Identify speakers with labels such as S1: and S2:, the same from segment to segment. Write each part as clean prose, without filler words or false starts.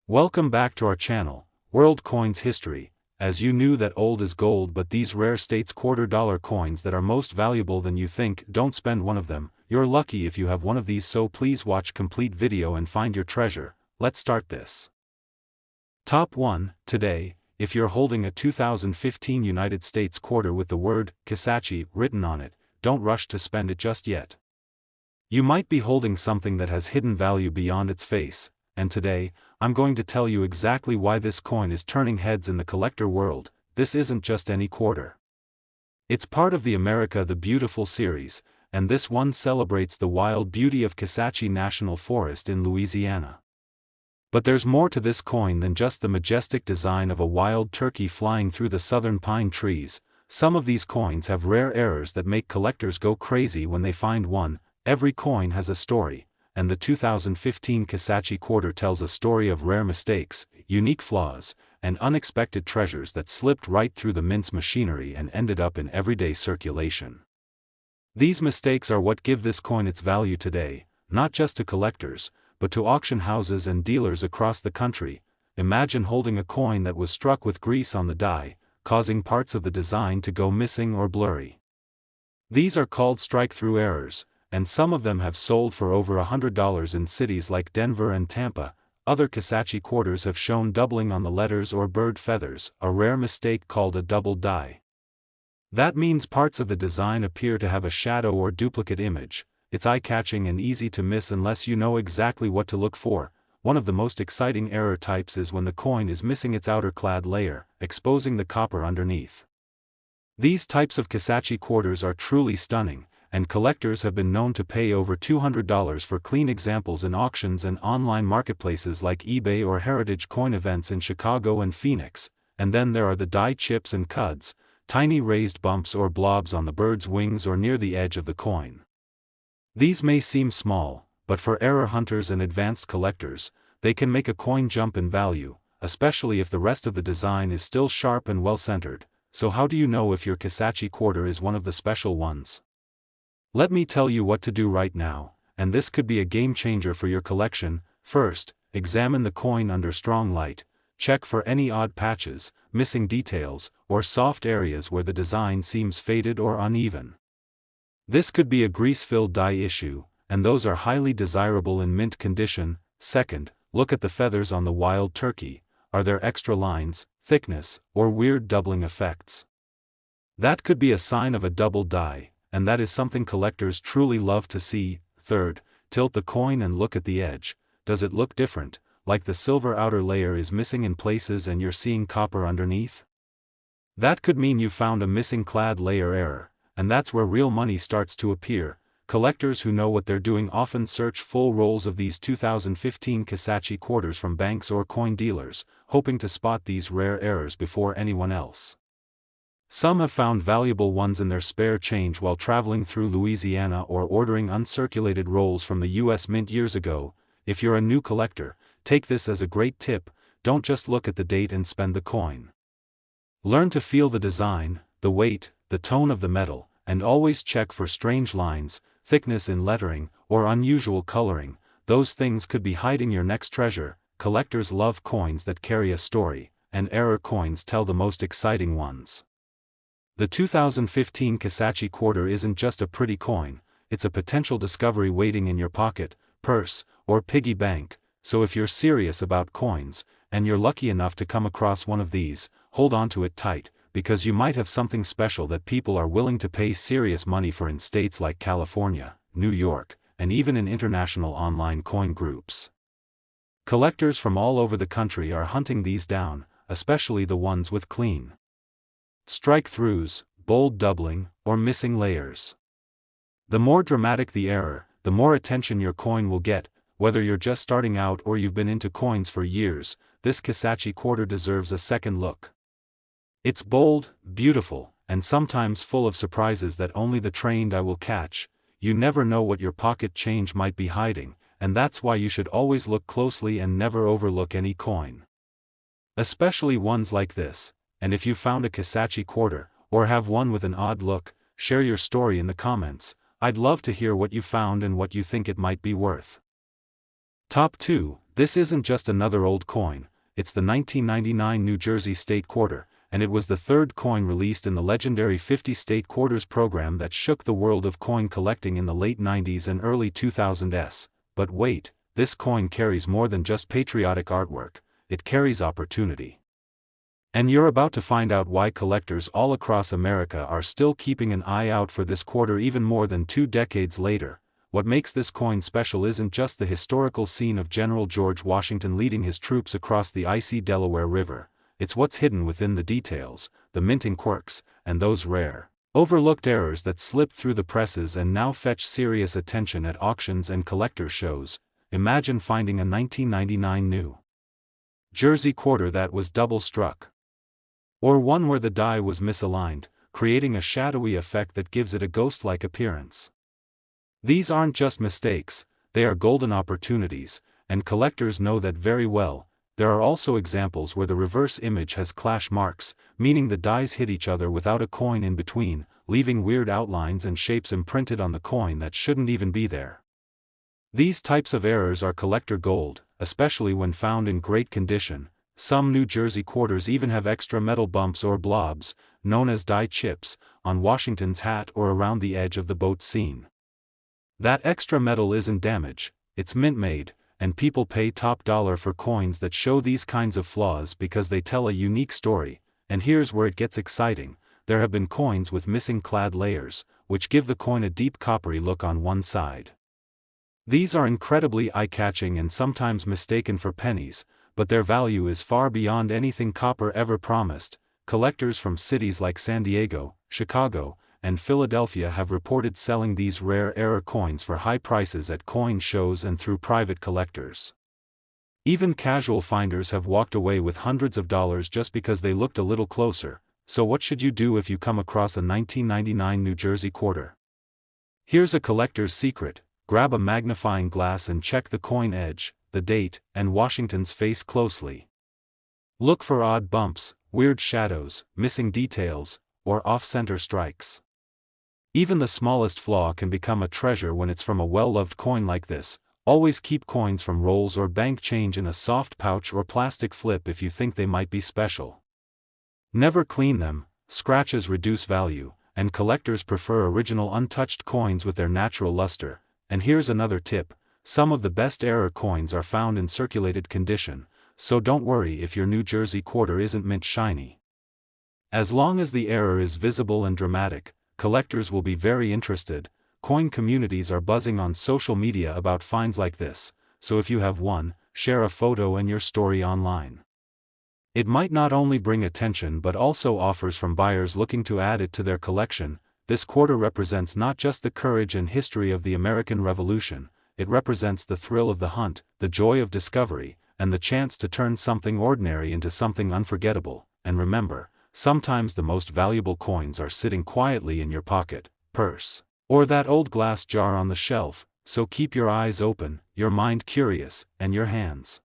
S1: Welcome back to our channel, World Coins History. As you knew that old is gold, but these rare states $quarter coins that are most valuable than you think, don't spend one of them. You're lucky if you have one of these, so please watch complete video and find your treasure. Let's start this. Top 1. Today, if you're holding a 2015 United States quarter with the word Kisatchie written on it, don't rush to spend it just yet. You might be holding something that has hidden value beyond its face, and today, I'm going to tell you exactly why this coin is turning heads in the collector world. This isn't just any quarter. It's part of the America the Beautiful series, and this one celebrates the wild beauty of Kisatchie National Forest in Louisiana. But there's more to this coin than just the majestic design of a wild turkey flying through the southern pine trees. Some of these coins have rare errors that make collectors go crazy when they find one. Every coin has a story, and the 2015 Kisatchie quarter tells a story of rare mistakes, unique flaws, and unexpected treasures that slipped right through the mint's machinery and ended up in everyday circulation. These mistakes are what give this coin its value today, not just to collectors, but to auction houses and dealers across the country. Imagine holding a coin that was struck with grease on the die, causing parts of the design to go missing or blurry. These are called strike-through errors, and some of them have sold for over $100 in cities like Denver and Tampa. Other Kisatchie quarters have shown doubling on the letters or bird feathers, a rare mistake called a double die. That means parts of the design appear to have a shadow or duplicate image. It's eye-catching and easy to miss unless you know exactly what to look for. One of the most exciting error types is when the coin is missing its outer clad layer, exposing the copper underneath. These types of Kisatchie quarters are truly stunning, and collectors have been known to pay over $200 for clean examples in auctions and online marketplaces like eBay or Heritage Coin events in Chicago and Phoenix. And then there are the die chips and cuds, tiny raised bumps or blobs on the bird's wings or near the edge of the coin. These may seem small, but for error hunters and advanced collectors, they can make a coin jump in value, especially if the rest of the design is still sharp and well-centered. So how do you know if your Kisatchie quarter is one of the special ones? Let me tell you what to do right now, and this could be a game changer for your collection. First, examine the coin under strong light. Check for any odd patches, missing details, or soft areas where the design seems faded or uneven. This could be a grease-filled die issue, and those are highly desirable in mint condition. Second, look at the feathers on the wild turkey. Are there extra lines, thickness, or weird doubling effects? That could be a sign of a double die, and that is something collectors truly love to see. Third, tilt the coin and look at the edge. Does it look different, like the silver outer layer is missing in places and you're seeing copper underneath? That could mean you found a missing clad layer error, and that's where real money starts to appear. Collectors who know what they're doing often search full rolls of these 2015 Kisatchie quarters from banks or coin dealers, hoping to spot these rare errors before anyone else. Some have found valuable ones in their spare change while traveling through Louisiana or ordering uncirculated rolls from the US Mint years ago. If you're a new collector, take this as a great tip. Don't just look at the date and spend the coin. Learn to feel the design, the weight, the tone of the metal, and always check for strange lines, thickness in lettering, or unusual coloring. Those things could be hiding your next treasure. Collectors love coins that carry a story, and error coins tell the most exciting ones. The 2015 Kisatchie quarter isn't just a pretty coin, it's a potential discovery waiting in your pocket, purse, or piggy bank. So if you're serious about coins, and you're lucky enough to come across one of these, hold on to it tight, because you might have something special that people are willing to pay serious money for in states like California, New York, and even in international online coin groups. Collectors from all over the country are hunting these down, especially the ones with clean strike-throughs, bold doubling, or missing layers. The more dramatic the error, the more attention your coin will get. Whether you're just starting out or you've been into coins for years, this Kisatchie quarter deserves a second look. It's bold, beautiful, and sometimes full of surprises that only the trained eye will catch. You never know what your pocket change might be hiding, and that's why you should always look closely and never overlook any coin. Especially ones like this. And if you found a Kisatchie quarter, or have one with an odd look, share your story in the comments. I'd love to hear what you found and what you think it might be worth. Top 2. This isn't just another old coin, it's the 1999 New Jersey State Quarter, and it was the third coin released in the legendary 50 State Quarters program that shook the world of coin collecting in the late 90s and early 2000s. But wait, this coin carries more than just patriotic artwork, it carries opportunity. And you're about to find out why collectors all across America are still keeping an eye out for this quarter even more than 2 decades later. What makes this coin special isn't just the historical scene of General George Washington leading his troops across the icy Delaware River, it's what's hidden within the details, the minting quirks, and those rare, overlooked errors that slip through the presses and now fetch serious attention at auctions and collector shows. Imagine finding a 1999 New Jersey quarter that was double struck. Or one where the die was misaligned, creating a shadowy effect that gives it a ghost-like appearance. These aren't just mistakes, they are golden opportunities, and collectors know that very well. There are also examples where the reverse image has clash marks, meaning the dies hit each other without a coin in between, leaving weird outlines and shapes imprinted on the coin that shouldn't even be there. These types of errors are collector gold, especially when found in great condition. Some New Jersey quarters even have extra metal bumps or blobs, known as die chips, on Washington's hat or around the edge of the boat scene. That extra metal isn't damage, it's mint-made, and people pay top dollar for coins that show these kinds of flaws because they tell a unique story. And here's where it gets exciting: there have been coins with missing clad layers, which give the coin a deep coppery look on one side. These are incredibly eye-catching and sometimes mistaken for pennies, but their value is far beyond anything copper ever promised. Collectors from cities like San Diego, Chicago, and Philadelphia have reported selling these rare error coins for high prices at coin shows and through private collectors. Even casual finders have walked away with hundreds of dollars just because they looked a little closer. So what should you do if you come across a 1999 New Jersey quarter? Here's a collector's secret: grab a magnifying glass and check the coin edge, the date, and Washington's face closely. Look for odd bumps, weird shadows, missing details, or off-center strikes. Even the smallest flaw can become a treasure when it's from a well-loved coin like this. Always keep coins from rolls or bank change in a soft pouch or plastic flip if you think they might be special. Never clean them, scratches reduce value, and collectors prefer original untouched coins with their natural luster. And here's another tip: some of the best error coins are found in circulated condition, so don't worry if your New Jersey quarter isn't mint shiny. As long as the error is visible and dramatic, collectors will be very interested. Coin communities are buzzing on social media about finds like this, so if you have one, share a photo and your story online. It might not only bring attention but also offers from buyers looking to add it to their collection. This quarter represents not just the courage and history of the American Revolution, it represents the thrill of the hunt, the joy of discovery, and the chance to turn something ordinary into something unforgettable. And remember, sometimes the most valuable coins are sitting quietly in your pocket, purse, or that old glass jar on the shelf, so keep your eyes open, your mind curious, and your hands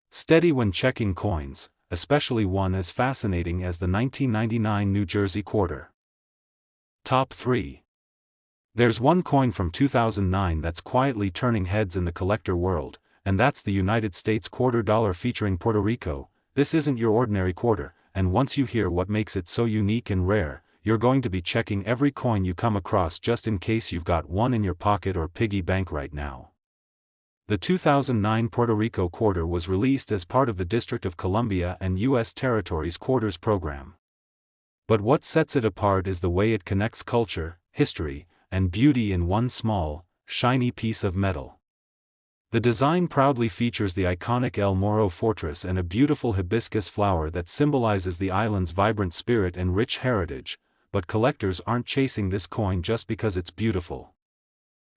S1: steady when checking coins, especially one as fascinating as the 1999 New Jersey quarter. Top 3. There's one coin from 2009 that's quietly turning heads in the collector world, and that's the United States quarter dollar featuring Puerto Rico. This isn't your ordinary quarter, and once you hear what makes it so unique and rare, you're going to be checking every coin you come across just in case you've got one in your pocket or piggy bank right now. The 2009 Puerto Rico quarter was released as part of the District of Columbia and U.S. Territories Quarters program. But what sets it apart is the way it connects culture, history, and beauty in one small, shiny piece of metal. The design proudly features the iconic El Morro fortress and a beautiful hibiscus flower that symbolizes the island's vibrant spirit and rich heritage, but collectors aren't chasing this coin just because it's beautiful.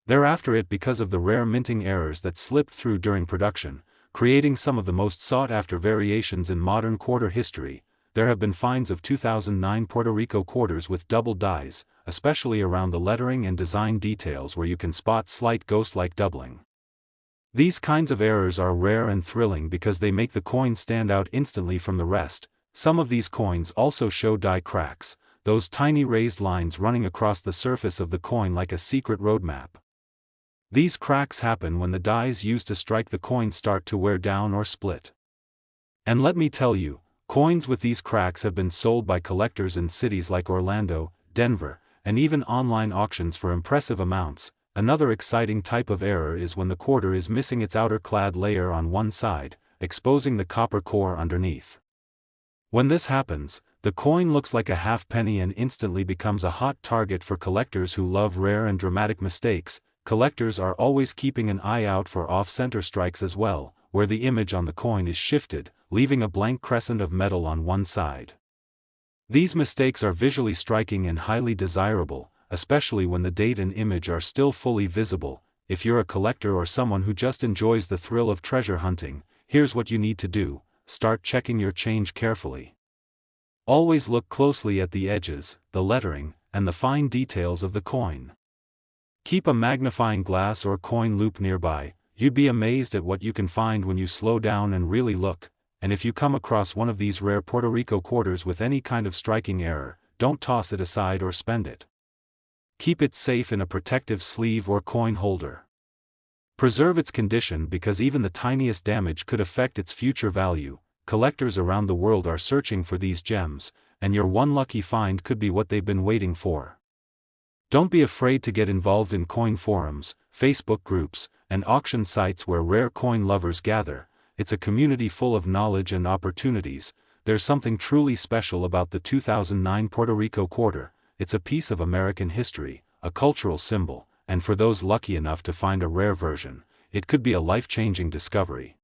S1: They're after it because of the rare minting errors that slipped through during production, creating some of the most sought-after variations in modern quarter history. There have been finds of 2009 Puerto Rico quarters with double dies, especially around the lettering and design details where you can spot slight ghost-like doubling. These kinds of errors are rare and thrilling because they make the coin stand out instantly from the rest. Some of these coins also show die cracks, those tiny raised lines running across the surface of the coin like a secret roadmap. These cracks happen when the dies used to strike the coin start to wear down or split. And let me tell you, coins with these cracks have been sold by collectors in cities like Orlando, Denver, and even online auctions for impressive amounts. Another exciting type of error is when the quarter is missing its outer clad layer on one side, exposing the copper core underneath. When this happens, the coin looks like a halfpenny and instantly becomes a hot target for collectors who love rare and dramatic mistakes. Collectors are always keeping an eye out for off-center strikes as well, where the image on the coin is shifted, leaving a blank crescent of metal on one side. These mistakes are visually striking and highly desirable, especially when the date and image are still fully visible. If you're a collector or someone who just enjoys the thrill of treasure hunting, here's what you need to do: start checking your change carefully. Always look closely at the edges, the lettering, and the fine details of the coin. Keep a magnifying glass or coin loop nearby. You'd be amazed at what you can find when you slow down and really look. And if you come across one of these rare Puerto Rico quarters with any kind of striking error, don't toss it aside or spend it. Keep it safe in a protective sleeve or coin holder. Preserve its condition because even the tiniest damage could affect its future value. Collectors around the world are searching for these gems, and your one lucky find could be what they've been waiting for. Don't be afraid to get involved in coin forums, Facebook groups, and auction sites where rare coin lovers gather. It's a community full of knowledge and opportunities. There's something truly special about the 2009 Puerto Rico quarter. It's a piece of American history, a cultural symbol, and for those lucky enough to find a rare version, it could be a life-changing discovery.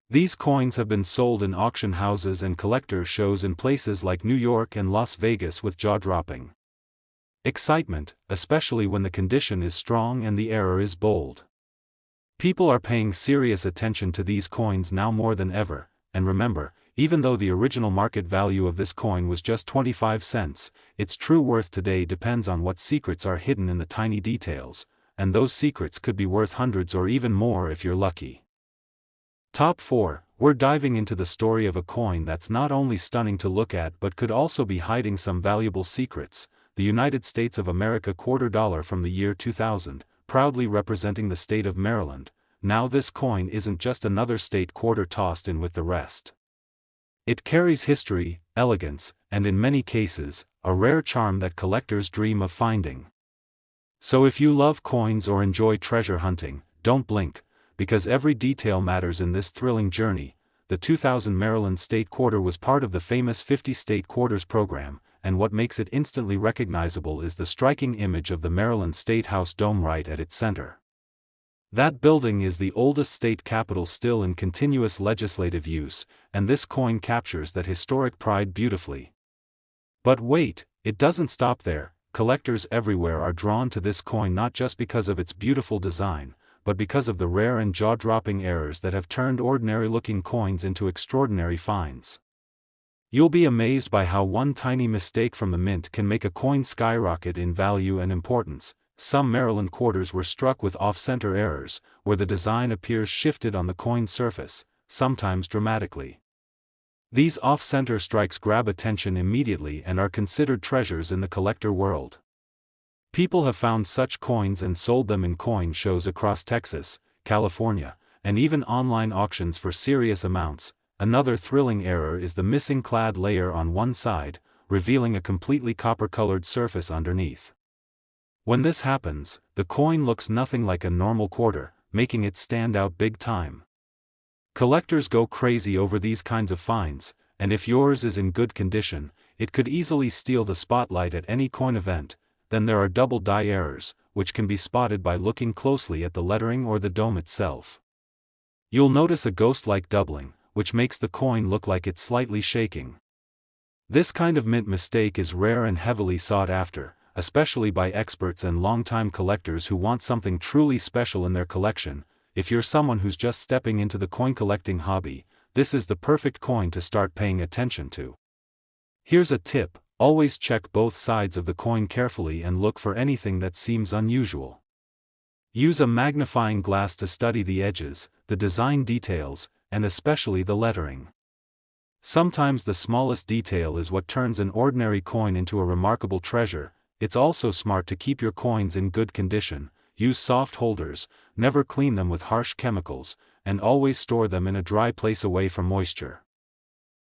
S1: These coins have been sold in auction houses and collector shows in places like New York and Las Vegas with jaw-dropping excitement, especially when the condition is strong and the error is bold. People are paying serious attention to these coins now more than ever, and remember, even though the original market value of this coin was just 25 cents, its true worth today depends on what secrets are hidden in the tiny details, and those secrets could be worth hundreds or even more if you're lucky. Top 4. We're diving into the story of a coin that's not only stunning to look at but could also be hiding some valuable secrets. The United States of America quarter dollar from the year 2000, proudly representing the state of Maryland. Now this coin isn't just another state quarter tossed in with the rest. It carries history, elegance, and in many cases, a rare charm that collectors dream of finding. So if you love coins or enjoy treasure hunting, don't blink, because every detail matters in this thrilling journey. The 2000 Maryland State Quarter was part of the famous 50 State Quarters program, and what makes it instantly recognizable is the striking image of the Maryland State House dome right at its center. That building is the oldest state capitol still in continuous legislative use, and this coin captures that historic pride beautifully. But wait, it doesn't stop there. Collectors everywhere are drawn to this coin not just because of its beautiful design, but because of the rare and jaw-dropping errors that have turned ordinary-looking coins into extraordinary finds. You'll be amazed by how one tiny mistake from the mint can make a coin skyrocket in value and importance. Some Maryland quarters were struck with off-center errors, where the design appears shifted on the coin surface, sometimes dramatically. These off-center strikes grab attention immediately and are considered treasures in the collector world. People have found such coins and sold them in coin shows across Texas, California, and even online auctions for serious amounts. Another thrilling error is the missing clad layer on one side, revealing a completely copper-colored surface underneath. When this happens, the coin looks nothing like a normal quarter, making it stand out big time. Collectors go crazy over these kinds of finds, and if yours is in good condition, it could easily steal the spotlight at any coin event. Then there are double die errors, which can be spotted by looking closely at the lettering or the dome itself. You'll notice a ghost-like doubling, which makes the coin look like it's slightly shaking. This kind of mint mistake is rare and heavily sought after, especially by experts and longtime collectors who want something truly special in their collection. If you're someone who's just stepping into the coin collecting hobby, this is the perfect coin to start paying attention to. Here's a tip: always check both sides of the coin carefully and look for anything that seems unusual. Use a magnifying glass to study the edges, the design details, and especially the lettering. Sometimes the smallest detail is what turns an ordinary coin into a remarkable treasure. It's also smart to keep your coins in good condition. use soft holders, never clean them with harsh chemicals, and always store them in a dry place away from moisture.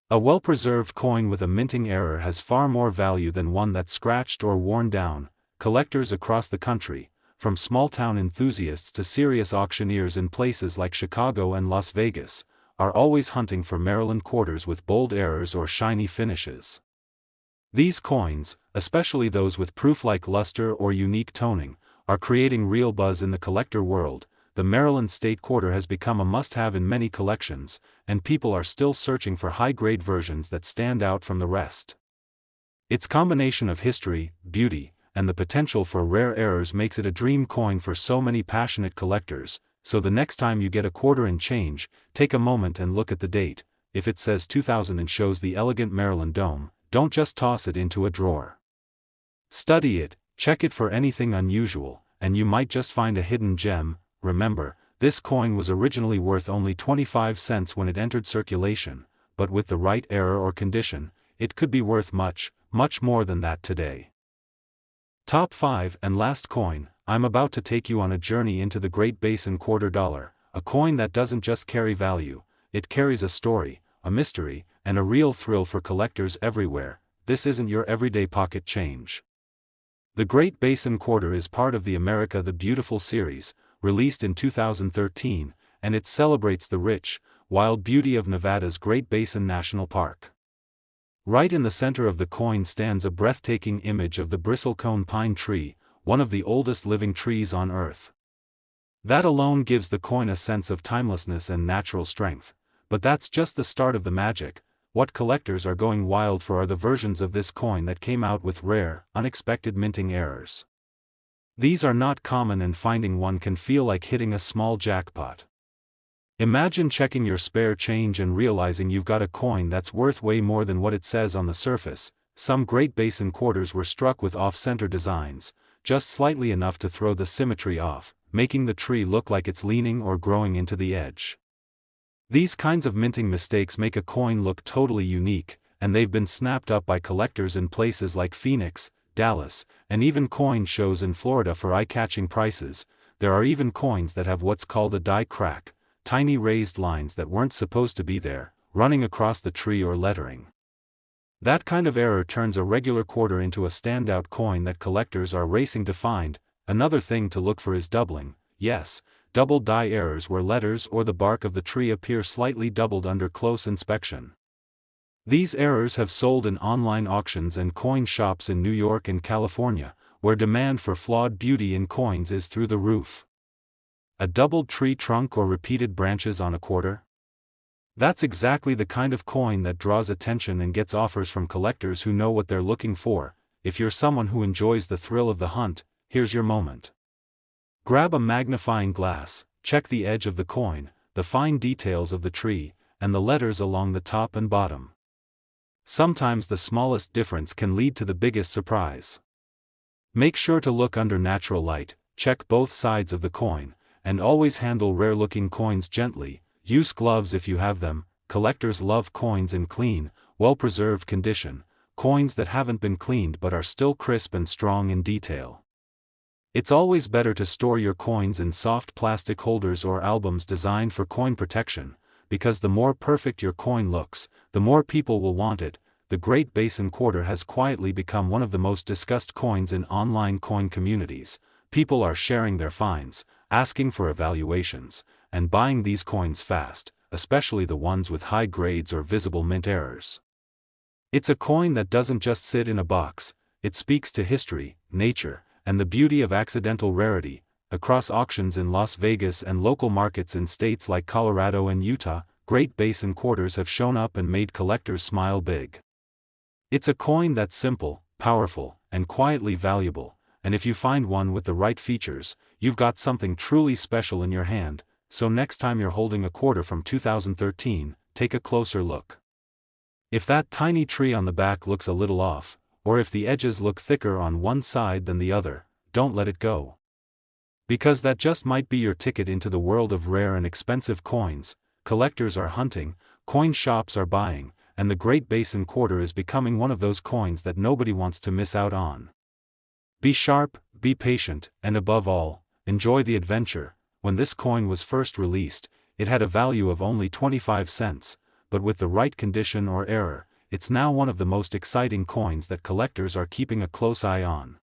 S1: A well-preserved coin with a minting error has far more value than one that's scratched or worn down. Collectors across the country, from small-town enthusiasts to serious auctioneers in places like Chicago and Las Vegas, are always hunting for Maryland quarters with bold errors or shiny finishes. These coins, especially those with proof-like luster or unique toning, are creating real buzz in the collector world. The Maryland State Quarter has become a must-have in many collections, and people are still searching for high-grade versions that stand out from the rest. Its combination of history, beauty, and the potential for rare errors makes it a dream coin for so many passionate collectors. So the next time you get a quarter and change, take a moment and look at the date. If it says 2000 and shows the elegant Maryland dome, don't just toss it into a drawer. Study it, check it for anything unusual, and you might just find a hidden gem. Remember, this coin was originally worth only 25 cents when it entered circulation, but with the right error or condition, it could be worth much, much more than that today. Top 5 and last coin. I'm about to take you on a journey into the Great Basin quarter dollar, a coin that doesn't just carry value, it carries a story, a mystery, and a real thrill for collectors everywhere. This isn't your everyday pocket change. The Great Basin quarter is part of the America the Beautiful series, released in 2013, and it celebrates the rich, wild beauty of Nevada's Great Basin National Park. Right in the center of the coin stands a breathtaking image of the bristlecone pine tree, one of the oldest living trees on Earth. That alone gives the coin a sense of timelessness and natural strength, but that's just the start of the magic. What collectors are going wild for are the versions of this coin that came out with rare, unexpected minting errors. These are not common, and finding one can feel like hitting a small jackpot. Imagine checking your spare change and realizing you've got a coin that's worth way more than what it says on the surface. Some Great Basin quarters were struck with off-center designs, just slightly enough to throw the symmetry off, making the tree look like it's leaning or growing into the edge. These kinds of minting mistakes make a coin look totally unique, and they've been snapped up by collectors in places like Phoenix, Dallas, and even coin shows in Florida for eye-catching prices. There are even coins that have what's called a die crack, tiny raised lines that weren't supposed to be there, running across the tree or lettering. That kind of error turns a regular quarter into a standout coin that collectors are racing to find. Another thing to look for is doubling. Yes, double die errors where letters or the bark of the tree appear slightly doubled under close inspection. These errors have sold in online auctions and coin shops in New York and California, where demand for flawed beauty in coins is through the roof. A doubled tree trunk or repeated branches on a quarter? That's exactly the kind of coin that draws attention and gets offers from collectors who know what they're looking for. If you're someone who enjoys the thrill of the hunt, here's your moment. Grab a magnifying glass, check the edge of the coin, the fine details of the tree, and the letters along the top and bottom. Sometimes the smallest difference can lead to the biggest surprise. Make sure to look under natural light, check both sides of the coin, and always handle rare-looking coins gently. Use gloves if you have them. Collectors love coins in clean, well-preserved condition, coins that haven't been cleaned but are still crisp and strong in detail. It's always better to store your coins in soft plastic holders or albums designed for coin protection, because the more perfect your coin looks, the more people will want it. The Great Basin quarter has quietly become one of the most discussed coins in online coin communities. People are sharing their finds, asking for evaluations, and buying these coins fast, especially the ones with high grades or visible mint errors. It's a coin that doesn't just sit in a box, it speaks to history, nature, and the beauty of accidental rarity. Across auctions in Las Vegas and local markets in states like Colorado and Utah, Great Basin quarters have shown up and made collectors smile big. It's a coin that's simple, powerful, and quietly valuable, and if you find one with the right features, you've got something truly special in your hand. So next time you're holding a quarter from 2013, take a closer look. If that tiny tree on the back looks a little off, or if the edges look thicker on one side than the other, don't let it go. Because that just might be your ticket into the world of rare and expensive coins. Collectors are hunting, coin shops are buying, and the Great Basin quarter is becoming one of those coins that nobody wants to miss out on. Be sharp, be patient, and above all, enjoy the adventure. When this coin was first released, it had a value of only 25 cents, but with the right condition or error, it's now one of the most exciting coins that collectors are keeping a close eye on.